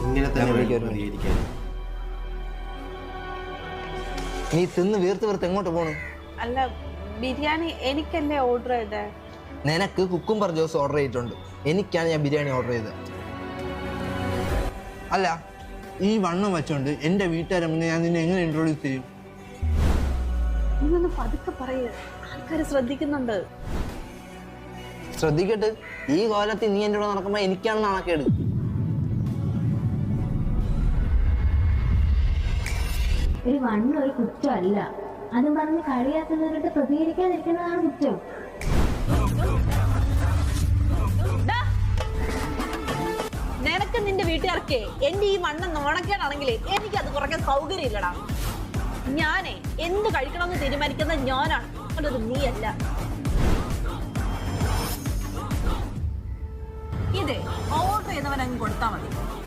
ഇങ്ങനെ തന്നെ പ്രതികരിക്കാൻ. നീ തിന്ന് വീർത്ത് എങ്ങോട്ട് പോണു? അല്ല, ബിരിയാണി എനിക്കല്ലേ ഓർഡർ ചെയ്തേ? നിനക്ക് കുക്കുംബർ ജ്യൂസ് ഓർഡർ ചെയ്തിട്ടുണ്ട്, എനിക്കാണ് ഞാൻ ബിരിയാണി ഓർഡർ ചെയ്തത്. അല്ല, ഈ വണ്ണം വെച്ചോണ്ട് എന്റെ വീട്ടുകാരെ മുന്നേ ഞാൻ നിന്നെ എങ്ങനെ ഇൻട്രോഡ്യൂസ് ചെയ്യും? ഇതൊന്ന് പതുക്കെ പറയ്, ആൾക്കാര് ശ്രദ്ധിക്കുന്നുണ്ട്. ശ്രദ്ധിക്കട്ടെ, ഈ കോലത്തിൽ നീ എൻ്റെ കൂടെ നടക്കുമ്പോ എനിക്കാണ് നാണക്കേട്. ഒരു വണ്ണം ഒരു കുറ്റമല്ല, അതും പറഞ്ഞ് കളിയാക്കുന്നവരുടെ പ്രതികരിക്കാതിരിക്കുന്നതാണ് കുറ്റം. നിനക്ക് നിന്റെ വീട്ടുകാർക്ക് എന്റെ ഈ വണ്ണം നോണക്കേടാണെങ്കിൽ എനിക്ക് അത് കുറയ്ക്കാൻ സൗകര്യം ഇല്ലടാ. ഞാനേ എന്ത് കഴിക്കണമെന്ന് തീരുമാനിക്കുന്നത് ഞാനാണ്, അതൊരു നീയല്ല. ഇതേ ഓർഡർ ചെയ്തവൻ അങ്ങ് കൊടുത്താൽ മതി.